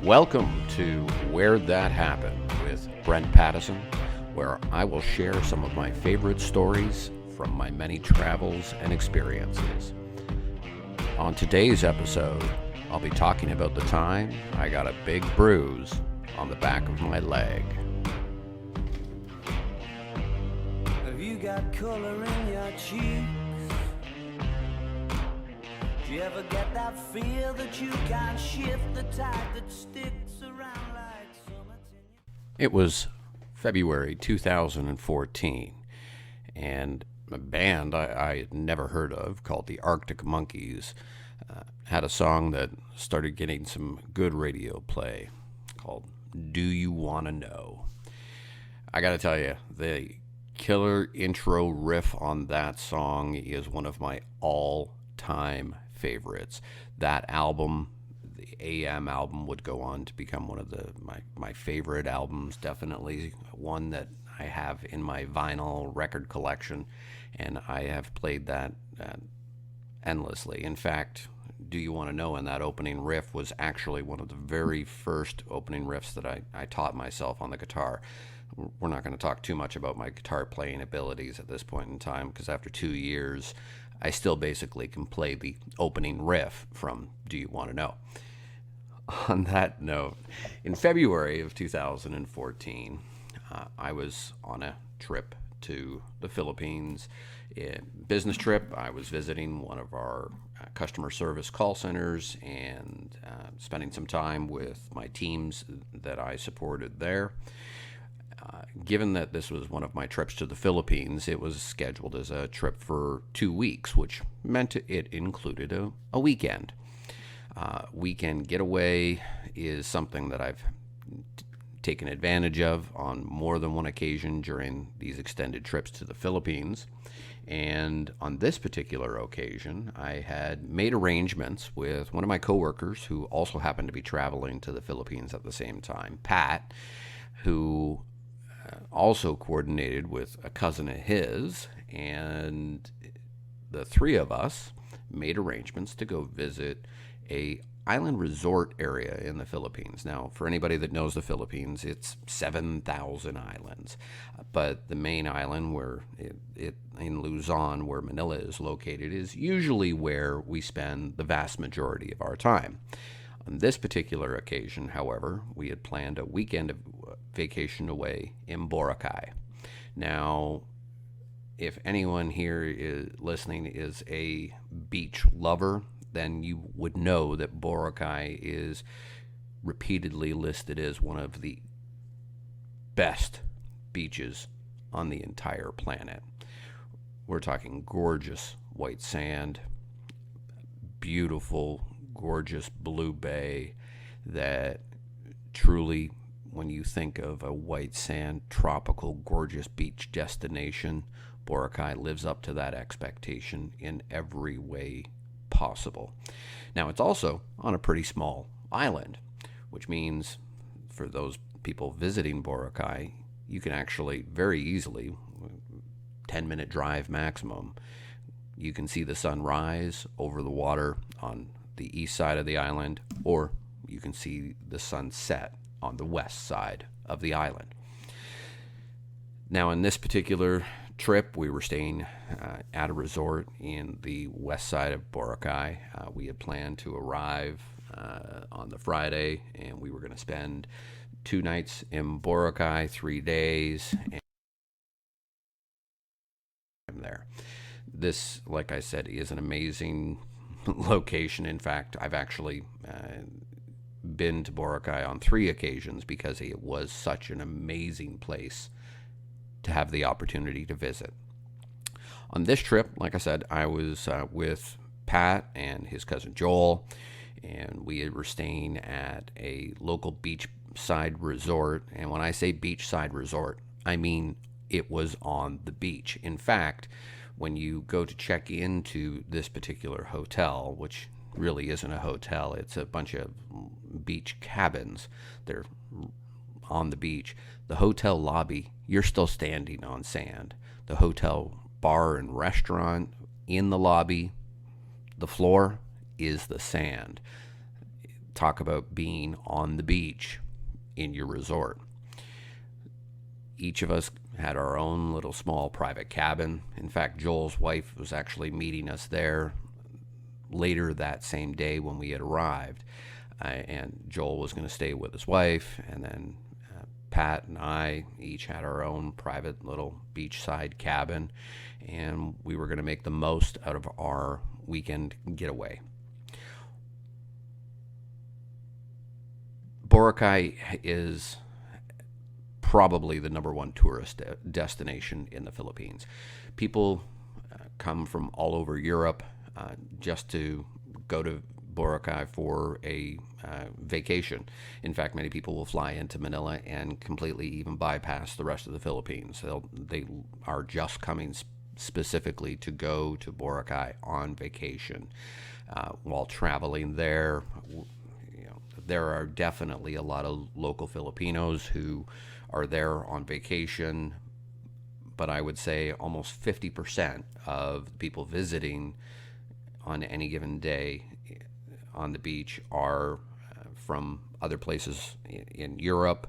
Welcome to Where'd That Happen with Brent Pattison, where I will share some of my favorite stories from my many travels and experiences. On today's episode, I'll be talking about the time I got a big bruise on the back of my leg. Have you got color in your cheeks? Do you ever get that feel that you can't shift the tide that sticks around like summits in your... It was February 2014, and a band I had never heard of called the Arctic Monkeys had a song that started getting some good radio play called Do You Wanna Know? I gotta tell you, the killer intro riff on that song is one of my all-time favorites. That album, the AM album, would go on to become one of my favorite albums, definitely one that I have in my vinyl record collection, and I have played that endlessly. In fact, Do You Want to Know, and that opening riff was actually one of the very first opening riffs that I taught myself on the guitar. We're not going to talk too much about my guitar playing abilities at this point in time, because after 2 years, I still basically can play the opening riff from Do You Want to Know? On that note, in February of 2014, I was on a trip to the Philippines. Business trip. I was visiting one of our customer service call centers and spending some time with my teams that I supported there. Given that this was one of my trips to the Philippines, it was scheduled as a trip for 2 weeks, which meant it included a weekend. Weekend getaway is something that I've taken advantage of on more than one occasion during these extended trips to the Philippines. And on this particular occasion, I had made arrangements with one of my coworkers who also happened to be traveling to the Philippines at the same time, Pat, who also coordinated with a cousin of his, and the three of us made arrangements to go visit a island resort area in the Philippines. Now, for anybody that knows the Philippines, it's 7,000 islands, but the main island where it in Luzon, where Manila is located, is usually where we spend the vast majority of our time. On this particular occasion, however, we had planned a weekend of vacation away in Boracay. Now, if anyone here listening is a beach lover, then you would know that Boracay is repeatedly listed as one of the best beaches on the entire planet. We're talking gorgeous white sand, beautiful, gorgeous blue bay that truly, when you think of a white sand, tropical, gorgeous beach destination, Boracay lives up to that expectation in every way possible. Now, it's also on a pretty small island, which means for those people visiting Boracay, you can actually very easily, 10-minute drive maximum, you can see the sun rise over the water on the east side of the island, or you can see the sun set on the west side of the island. Now, in this particular trip, we were staying at a resort in the west side of Boracay. We had planned to arrive on the Friday, and we were going to spend 2 nights in Boracay, 3 days, and there. This, like I said, is an amazing location. In fact, I've actually been to Boracay on 3 occasions because it was such an amazing place to have the opportunity to visit. On this trip, like I said, I was with Pat and his cousin Joel, and we were staying at a local beachside resort. And when I say beachside resort, I mean it was on the beach. In fact, when you go to check into this particular hotel, which really isn't a hotel, it's a bunch of beach cabins, they're on the beach. The hotel lobby, you're still standing on sand. The hotel bar and restaurant in the lobby, the floor is the sand. talk about being on the beach in your resort. Each of us had our own little small private cabin. In fact, Joel's wife was actually meeting us there later that same day when we had arrived. And Joel was going to stay with his wife, and then Pat and I each had our own private little beachside cabin, and we were going to make the most out of our weekend getaway. Boracay is probably the number one tourist destination in the Philippines. People come from all over Europe just to go to Boracay for a vacation. In fact, many people will fly into Manila and completely even bypass the rest of the Philippines. They are just coming specifically to go to Boracay on vacation. While traveling there, there are definitely a lot of local Filipinos who are there on vacation, but I would say almost 50% of people visiting on any given day on the beach are from other places in Europe.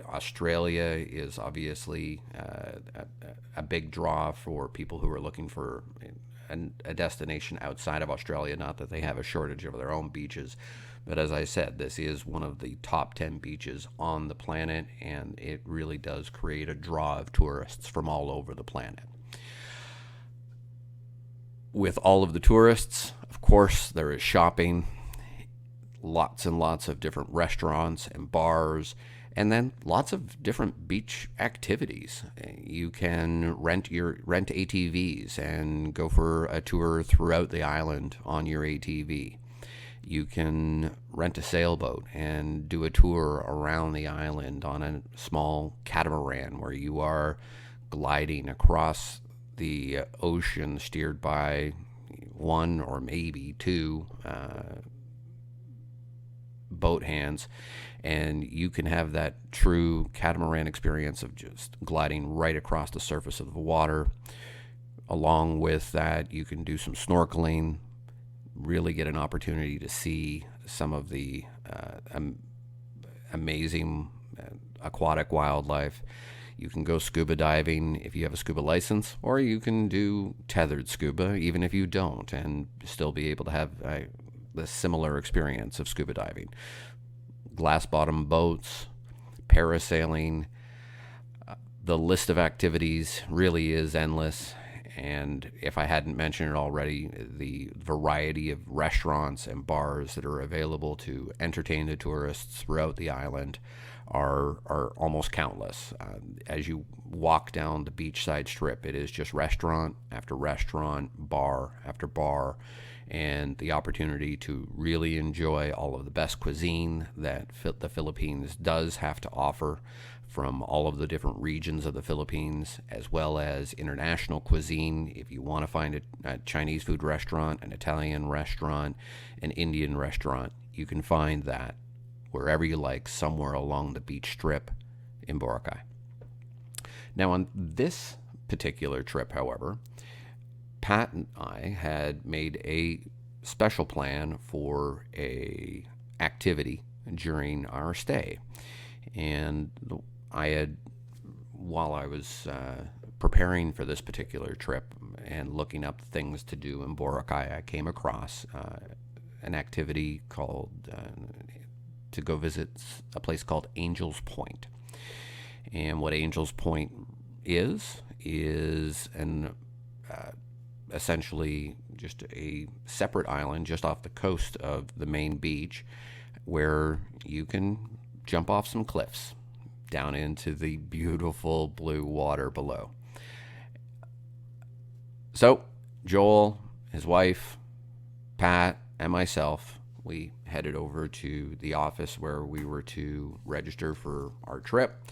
Australia is obviously a big draw for people who are looking for a destination outside of Australia. Not that they have a shortage of their own beaches, but as I said, this is one of the top 10 beaches on the planet, and it really does create a draw of tourists from all over the planet. With all of the tourists, of course, there is shopping, lots and lots of different restaurants and bars, and then lots of different beach activities. You can rent ATVs and go for a tour throughout the island on your ATV. You can rent a sailboat and do a tour around the island on a small catamaran where you are gliding across the ocean, steered by one or maybe two boat hands, and you can have that true catamaran experience of just gliding right across the surface of the water. Along with that, you can do some snorkeling, really get an opportunity to see some of the amazing aquatic wildlife. You can go scuba diving if you have a scuba license, or you can do tethered scuba even if you don't, and still be able to have the similar experience of scuba diving. Glass bottom boats, parasailing, the list of activities really is endless. And if I hadn't mentioned it already, the variety of restaurants and bars that are available to entertain the tourists throughout the island are almost countless. As you walk down the beachside strip, it is just restaurant after restaurant, bar after bar, and the opportunity to really enjoy all of the best cuisine that the Philippines does have to offer from all of the different regions of the Philippines, as well as international cuisine. If you want to find a Chinese food restaurant, an Italian restaurant, an Indian restaurant, you can find that wherever you like, somewhere along the beach strip in Boracay. Now, on this particular trip, however, Pat and I had made a special plan for a activity during our stay. And while I was preparing for this particular trip and looking up things to do in Boracay, I came across an activity called to go visit a place called Angel's Point. And what Angel's Point is an essentially just a separate island just off the coast of the main beach, where you can jump off some cliffs down into the beautiful blue water below. So Joel, his wife, Pat, and myself, we headed over to the office where we were to register for our trip.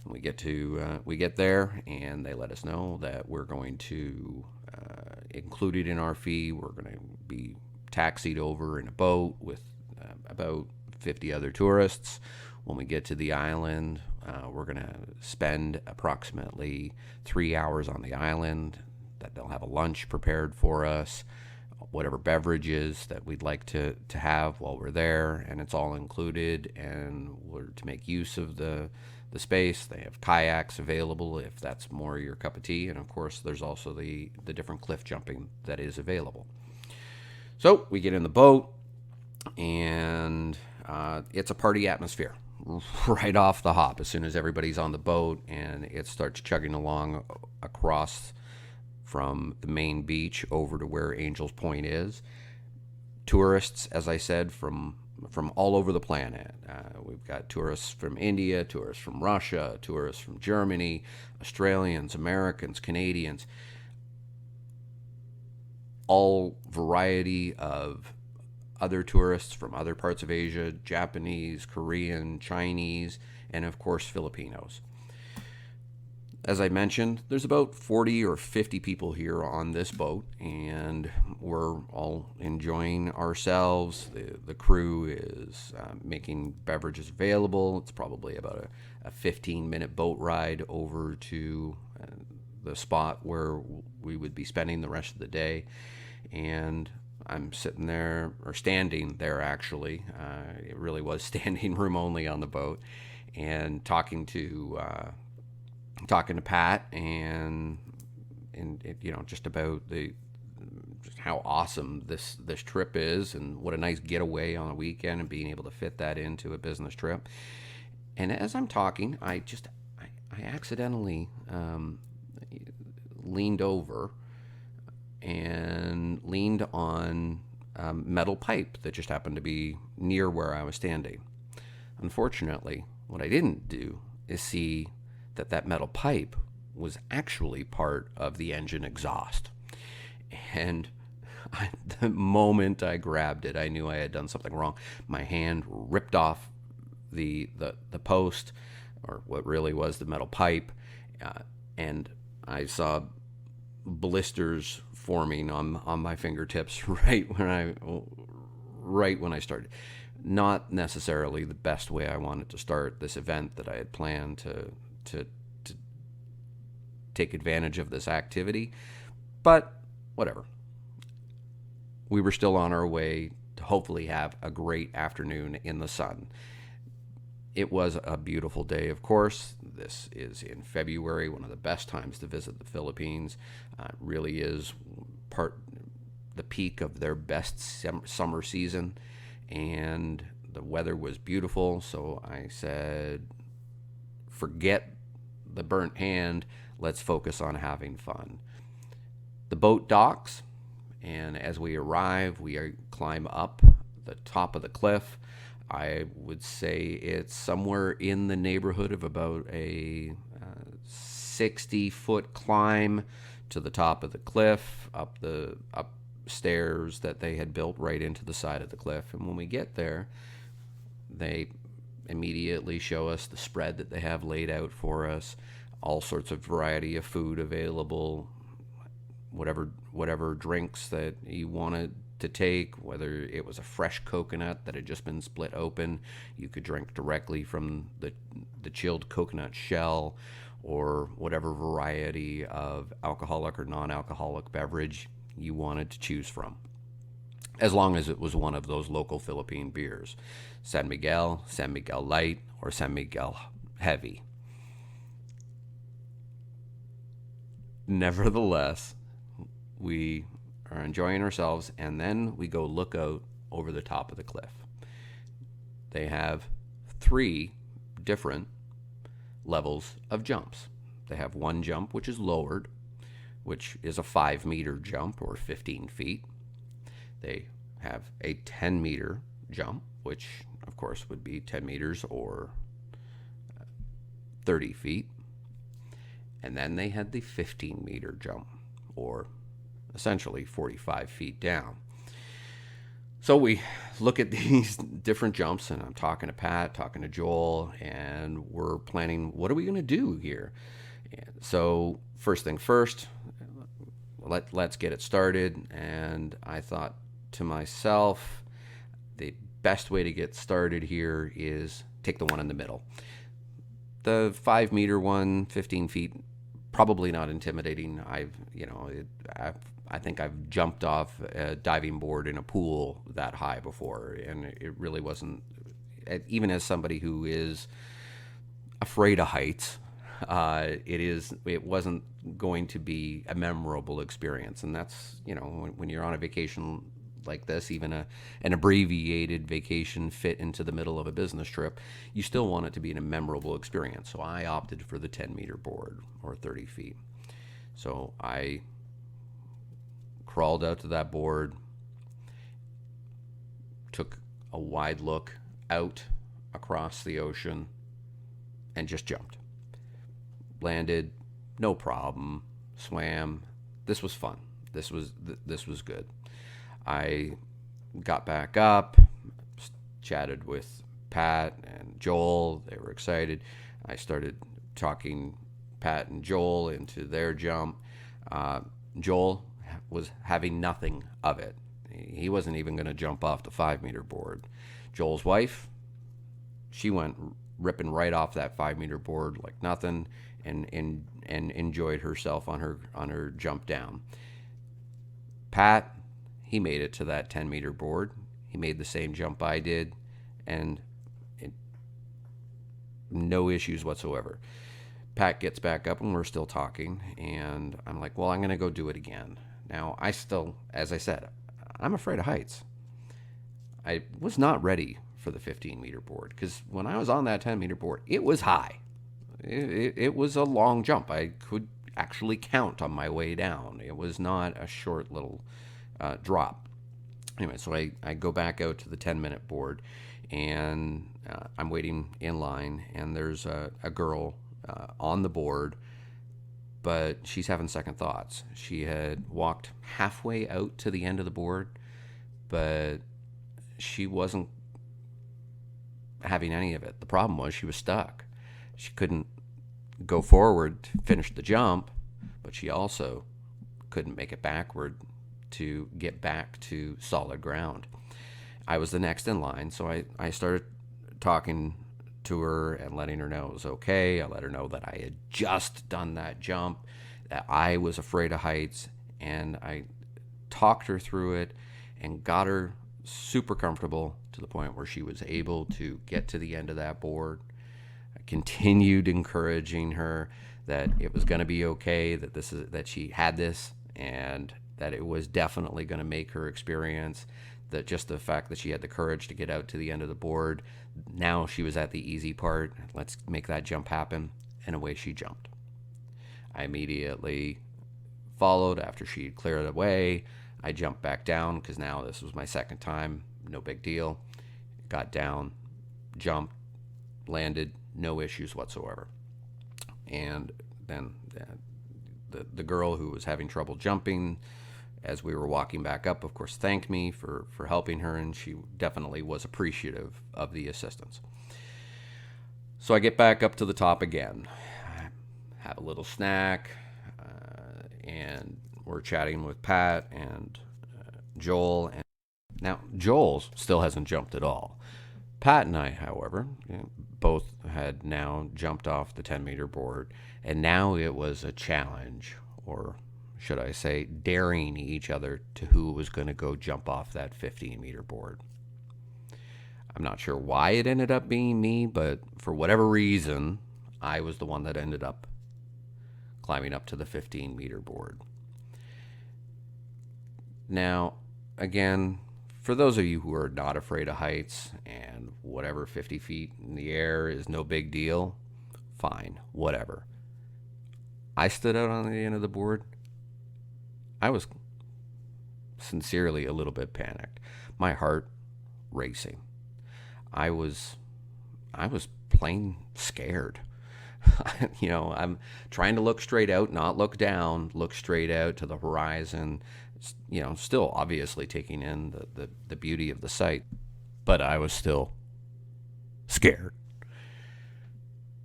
And we get there, and they let us know that we're going to included in our fee, we're going to be taxied over in a boat with about 50 other tourists. When we get to the island, we're going to spend approximately 3 hours on the island. That they'll have a lunch prepared for us. whatever beverages that we'd like to have while we're there, and it's all included. And we're to make use of the space. They have kayaks available if that's more your cup of tea, and of course there's also the different cliff jumping that is available. So we get in the boat, and it's a party atmosphere right off the hop as soon as everybody's on the boat, and it starts chugging along across from the main beach over to where Angels Point is. Tourists, as I said, from all over the planet. We've got tourists from India, tourists from Russia, tourists from Germany, Australians, Americans, Canadians, all variety of other tourists from other parts of Asia, Japanese, Korean, Chinese, and of course Filipinos. As I mentioned, there's about 40 or 50 people here on this boat, and we're all enjoying ourselves. The crew is making beverages available. It's probably about a 15-minute boat ride over to the spot where we would be spending the rest of the day. And I'm sitting there, or standing there actually. It really was standing room only on the boat, and talking to Pat and just about just how awesome this trip is, and what a nice getaway on a weekend, and being able to fit that into a business trip. And as I'm talking, I accidentally leaned over and leaned on a metal pipe that just happened to be near where I was standing. Unfortunately, what I didn't do is see that metal pipe was actually part of the engine exhaust. And the moment I grabbed it, I knew I had done something wrong. My hand ripped off the post, or what really was the metal pipe, and I saw blisters forming on my fingertips right when I started. Not necessarily the best way I wanted to start this event that I had planned to take advantage of this activity, but whatever. We were still on our way to hopefully have a great afternoon in the sun. It was a beautiful day, of course. This is in February, one of the best times to visit the Philippines. It really is the peak of their best summer season, and the weather was beautiful. So I said, forget the burnt hand, let's focus on having fun. The boat docks, and as we arrive, we climb up the top of the cliff. I would say it's somewhere in the neighborhood of about a 60-foot climb to the top of the cliff, up stairs that they had built right into the side of the cliff. And when we get there, they immediately show us the spread that they have laid out for us, all sorts of variety of food available, whatever drinks that you wanted to take, whether it was a fresh coconut that had just been split open, you could drink directly from the chilled coconut shell, or whatever variety of alcoholic or non-alcoholic beverage you wanted to choose from, as long as it was one of those local Philippine beers: San Miguel Light, or San Miguel Heavy. Nevertheless, we are enjoying ourselves, and then we go look out over the top of the cliff. They have 3 different levels of jumps. They have one jump which is lowered, which is a 5-meter jump, or 15 feet. They have a 10-meter jump, which of course would be 10 meters or 30 feet. And then they had the 15-meter jump, or essentially 45 feet down. So we look at these different jumps, and I'm talking to Pat, talking to Joel, and we're planning, what are we going to do here? And so first thing first, let's get it started. And I thought to myself, the best way to get started here is take the one in the middle. The 5-meter one, 15 feet, probably not intimidating. I've I think I've jumped off a diving board in a pool that high before, and it really wasn't. Even as somebody who is afraid of heights, it wasn't going to be a memorable experience. And that's, when you're on a vacation like this, even an abbreviated vacation fit into the middle of a business trip, you still want it to be a memorable experience. So I opted for the 10-meter board, or 30 feet. So I crawled out to that board, took a wide look out across the ocean, and just jumped. Landed, no problem. Swam. This was fun. This was good. I got back up, chatted with Pat and Joel. They were excited. I started talking Pat and Joel into their jump. Joel was having nothing of it. He wasn't even going to jump off the 5-meter board. Joel's wife, she went ripping right off that 5-meter board like nothing, and enjoyed herself on her jump down. Pat, he made it to that 10-meter board. He made the same jump I did, and no issues whatsoever. Pat gets back up, and we're still talking, and I'm like, well, I'm going to go do it again. Now, I still, as I said, I'm afraid of heights. I was not ready for the 15-meter board, because when I was on that 10-meter board, it was high. It was a long jump. I could actually count on my way down. It was not a short little drop. Anyway, so I go back out to the 10-minute board, and I'm waiting in line, and there's a girl on the board, but she's having second thoughts. She had walked halfway out to the end of the board, but she wasn't having any of it. The problem was she was stuck. She couldn't go forward to finish the jump, but she also couldn't make it backward to get back to solid ground. I was the next in line, so I started talking to her and letting her know it was okay. I let her know that I had just done that jump, that I was afraid of heights, and I talked her through it and got her super comfortable to the point where she was able to get to the end of that board. I continued encouraging her that it was going to be okay, that she had this, and that it was definitely going to make her experience, that just the fact that she had the courage to get out to the end of the board, now she was at the easy part. Let's make that jump happen. And away she jumped. I immediately followed after she had cleared away. I jumped back down because now this was my second time. No big deal. Got down, jumped, landed, no issues whatsoever. And then the girl who was having trouble jumping, as we were walking back up, of course, thanked me for helping her, and she definitely was appreciative of the assistance. So I get back up to the top again, have a little snack, and we're chatting with Pat and Joel. And now, Joel still hasn't jumped at all. Pat and I, however, both had now jumped off the 10-meter board, and now it was a challenge, or should I say, daring each other to who was going to go jump off that 15-meter board. I'm not sure why it ended up being me, but for whatever reason, I was the one that ended up climbing up to the 15-meter board. Now, again, for those of you who are not afraid of heights and whatever, 50 feet in the air is no big deal, fine, whatever. I stood out on the end of the board. I was sincerely a little bit panicked. My heart racing. I was plain scared. I'm trying to look straight out, not look down, look straight out to the horizon, still obviously taking in the beauty of the sight, but I was still scared.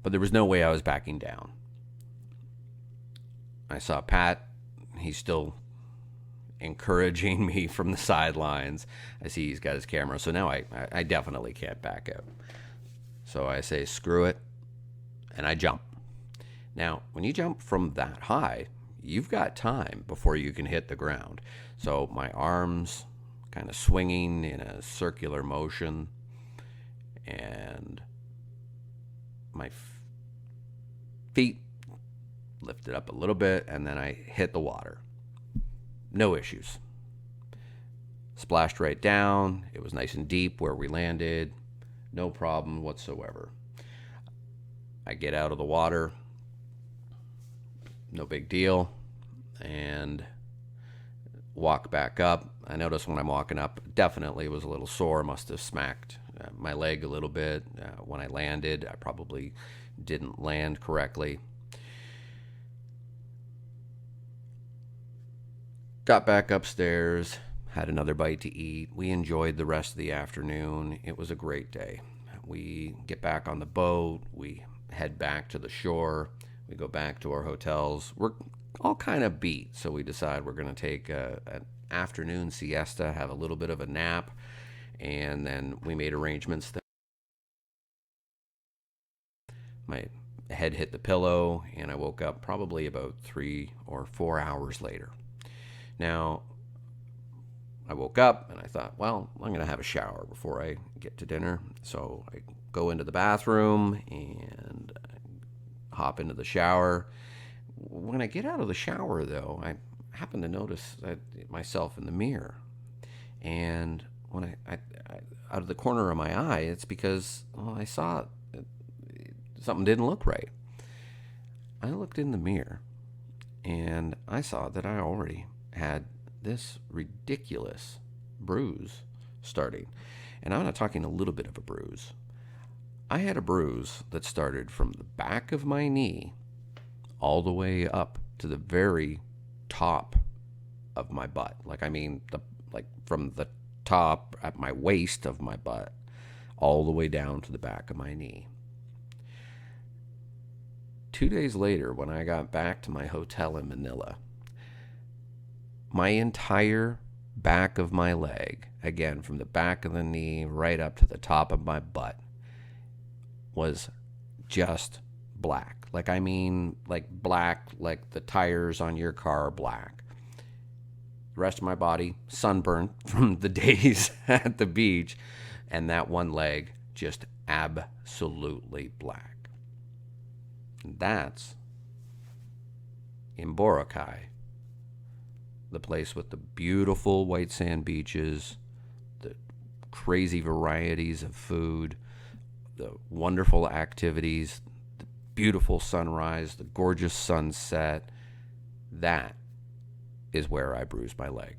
But there was no way I was backing down. I saw Pat. He's still encouraging me from the sidelines. I see he's got his camera, so now I definitely can't back out. So I say, screw it, and I jump. Now, when you jump from that high, you've got time before you can hit the ground. So my arms kind of swinging in a circular motion, and my feet lifted up a little bit, and then I hit the water. No issues. Splashed right down. It was nice and deep where we landed. No problem whatsoever. I get out of the water. No big deal. And walk back up. I noticed when I'm walking up, definitely was a little sore. Must have smacked my leg a little bit. When I landed, I probably didn't land correctly. Got back upstairs, had another bite to eat. We enjoyed the rest of the afternoon. It was a great day. We get back on the boat. We head back to the shore. We go back to our hotels. We're all kind of beat, so we decide we're going to take an afternoon siesta, have a little bit of a nap, and then we made arrangements that my head hit the pillow, and I woke up probably about 3 or 4 hours later. Now, I woke up and I thought, well, I'm going to have a shower before I get to dinner. So I go into the bathroom and hop into the shower. When I get out of the shower, though, I happen to notice myself in the mirror. And when I out of the corner of my eye, it's because I saw something didn't look right. I looked in the mirror and I saw that I already had this ridiculous bruise starting. And I'm not talking a little bit of a bruise. I had a bruise that started from the back of my knee all the way up to the very top of my butt. Like from the top at my waist of my butt all the way down to the back of my knee. 2 days later, when I got back to my hotel in Manila, my entire back of my leg, again, from the back of the knee right up to the top of my butt, was just black. Like black, like the tires on your car are black. The rest of my body, sunburned from the days at the beach, and that one leg just absolutely black. And that's in Boracay, the place with the beautiful white sand beaches, the crazy varieties of food, the wonderful activities, the beautiful sunrise, the gorgeous sunset. That is where I bruised my leg.